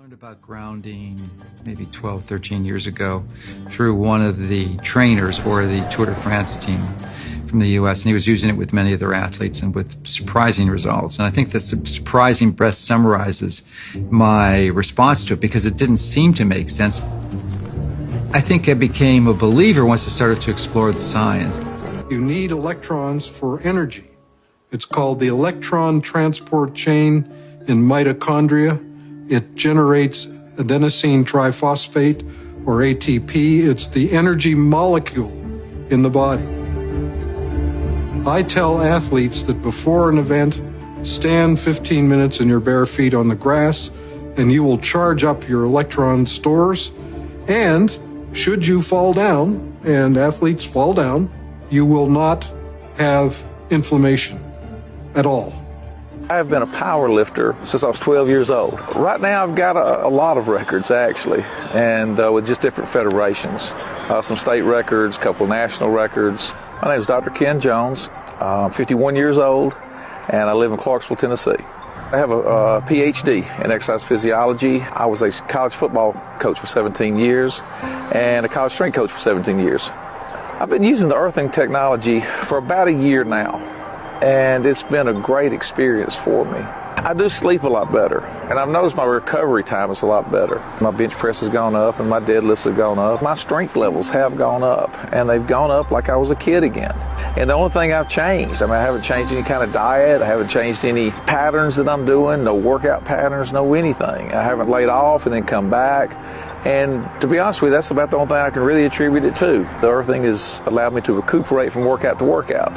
Learned about grounding maybe 12, 13 years ago through one of the trainers for the Tour de France team from the U.S., and he was using it with many other athletes and with surprising results. And I think that surprising best summarizes my response to it because it didn't seem to make sense. I think I became a believer once I started to explore the science. You need electrons for energy. It's called the electron transport chain in mitochondria. It generates adenosine triphosphate, or ATP. It's the energy molecule in the body. I tell athletes that before an event, stand 15 minutes in your bare feet on the grass, and you will charge up your electron stores. And should you fall down, and athletes fall down, you will not have inflammation at all. I have been a power lifter since I was 12 years old. Right now I've got a lot of records actually, and with just different federations. Some state records, a couple of national records. My name is Dr. Ken Jones. I'm 51 years old and I live in Clarksville, Tennessee. I have a PhD in exercise physiology. I was a college football coach for 17 years and a college strength coach for 17 years. I've been using the earthing technology for about a year now, and it's been a great experience for me. I do sleep a lot better, and I've noticed my recovery time is a lot better. My bench press has gone up and my deadlifts have gone up. My strength levels have gone up, and they've gone up like I was a kid again. And the only thing I've changed, I haven't changed any kind of diet, I haven't changed any patterns that I'm doing, no workout patterns, no anything. I haven't laid off and then come back. And to be honest with you, that's about the only thing I can really attribute it to. The earthing has allowed me to recuperate from workout to workout.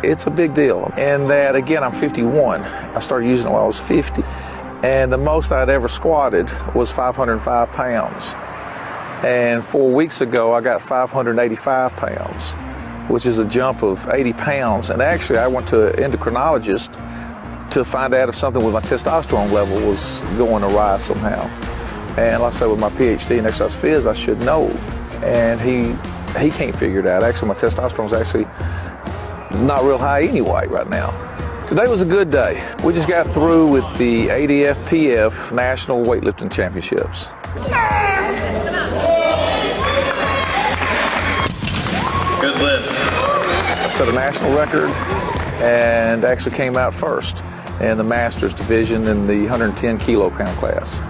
It's a big deal. And that, again, I'm 51. I started using it when I was 50. And the most I'd ever squatted was 505 pounds. And 4 weeks ago, I got 585 pounds, which is a jump of 80 pounds. And actually, I went to an endocrinologist to find out if something with my testosterone level was going awry somehow. And like I said, with my PhD in exercise phys, I should know. And he can't figure it out. Actually, my testosterone's actually not real high anyway right now. Today was a good day. We just got through with the ADF-PF National Weightlifting Championships. Good lift. I set a national record and actually came out first in the Masters division in the 110 kilogram class.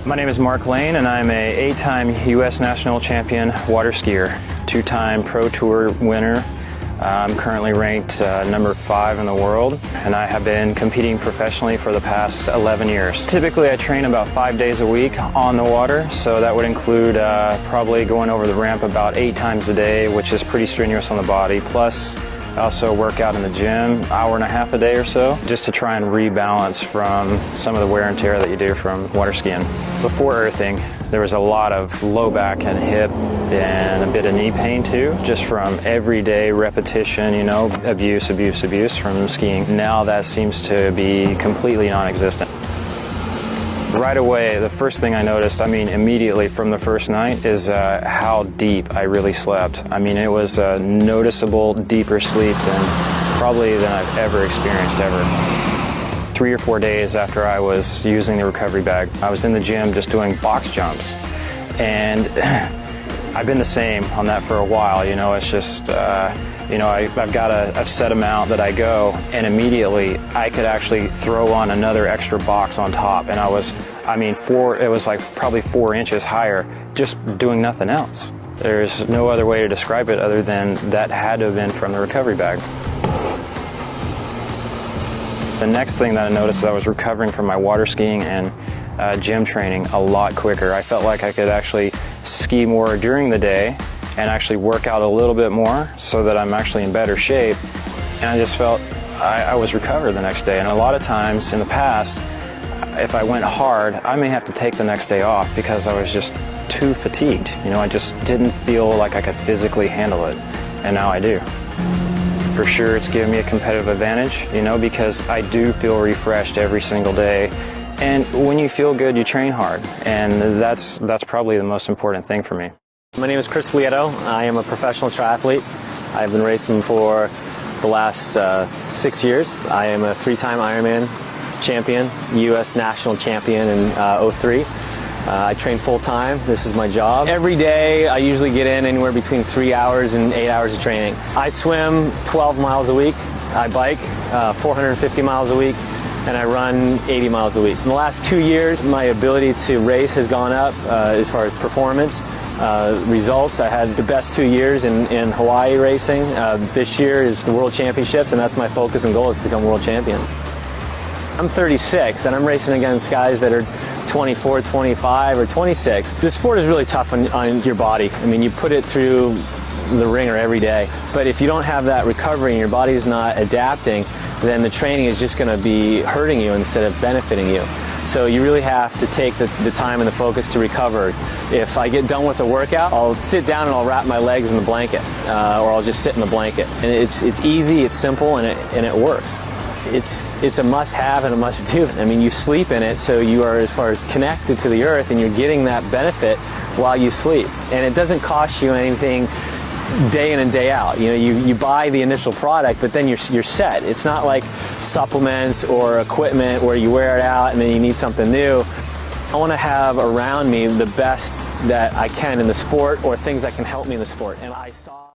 My name is Mark Lane, and I'm a 8-time U.S. national champion water skier, 2-time Pro Tour winner. I'm currently ranked number 5 in the world, and I have been competing professionally for the past 11 years. Typically, I train about 5 days a week on the water, so that would include probably going over the ramp about 8 times a day, which is pretty strenuous on the body. Plus, I also work out in the gym, hour and a half a day or so, just to try and rebalance from some of the wear and tear that you do from water skiing. Before earthing, there was a lot of low back and hip and a bit of knee pain too, just from everyday repetition, abuse from skiing. Now that seems to be completely non-existent. Right away, the first thing I noticed, immediately from the first night, is how deep I really slept. It was a noticeable deeper sleep than I've ever experienced ever. 3 or 4 days after I was using the recovery bag, I was in the gym just doing box jumps. And I've been the same on that for a while, it's just, I've got a set amount that I go, and immediately I could actually throw on another extra box on top, and it was like probably 4 inches higher, just doing nothing else. There's no other way to describe it other than that had to have been from the recovery bag. The next thing that I noticed is I was recovering from my water skiing and gym training a lot quicker. I felt like I could actually ski more during the day and actually work out a little bit more so that I'm actually in better shape. And I just felt I was recovered the next day. And a lot of times in the past, if I went hard, I may have to take the next day off because I was just too fatigued. I just didn't feel like I could physically handle it. And now I do. For sure, it's given me a competitive advantage, because I do feel refreshed every single day. And when you feel good, you train hard. And that's probably the most important thing for me. My name is Chris Lieto. I am a professional triathlete. I've been racing for the last 6 years. I am a 3-time Ironman champion, U.S. national champion in 03. I train full time. This is my job. Every day I usually get in anywhere between 3 hours and 8 hours of training. I swim 12 miles a week. I bike 450 miles a week. And I run 80 miles a week. In the last 2 years, my ability to race has gone up as far as performance. Results, I had the best 2 years in Hawaii racing. This year is the World Championships, and that's my focus and goal, is to become world champion. I'm 36, and I'm racing against guys that are 24, 25, or 26. The sport is really tough on your body. I mean, you put it through the ringer every day. But if you don't have that recovery and your body's not adapting, then the training is just going to be hurting you instead of benefiting you. So you really have to take the time and the focus to recover. If I get done with a workout, I'll sit down and I'll wrap my legs in the blanket, or I'll just sit in the blanket. And it's easy, it's simple, and it works. It's a must-have and a must-do. I mean, you sleep in it, so you are, as far as, connected to the earth, and you're getting that benefit while you sleep. And it doesn't cost you anything day in and day out. You know, you buy the initial product, but then you're set. It's not like supplements or equipment where you wear it out and then you need something new. I want to have around me the best that I can in the sport, or things that can help me in the sport. And I saw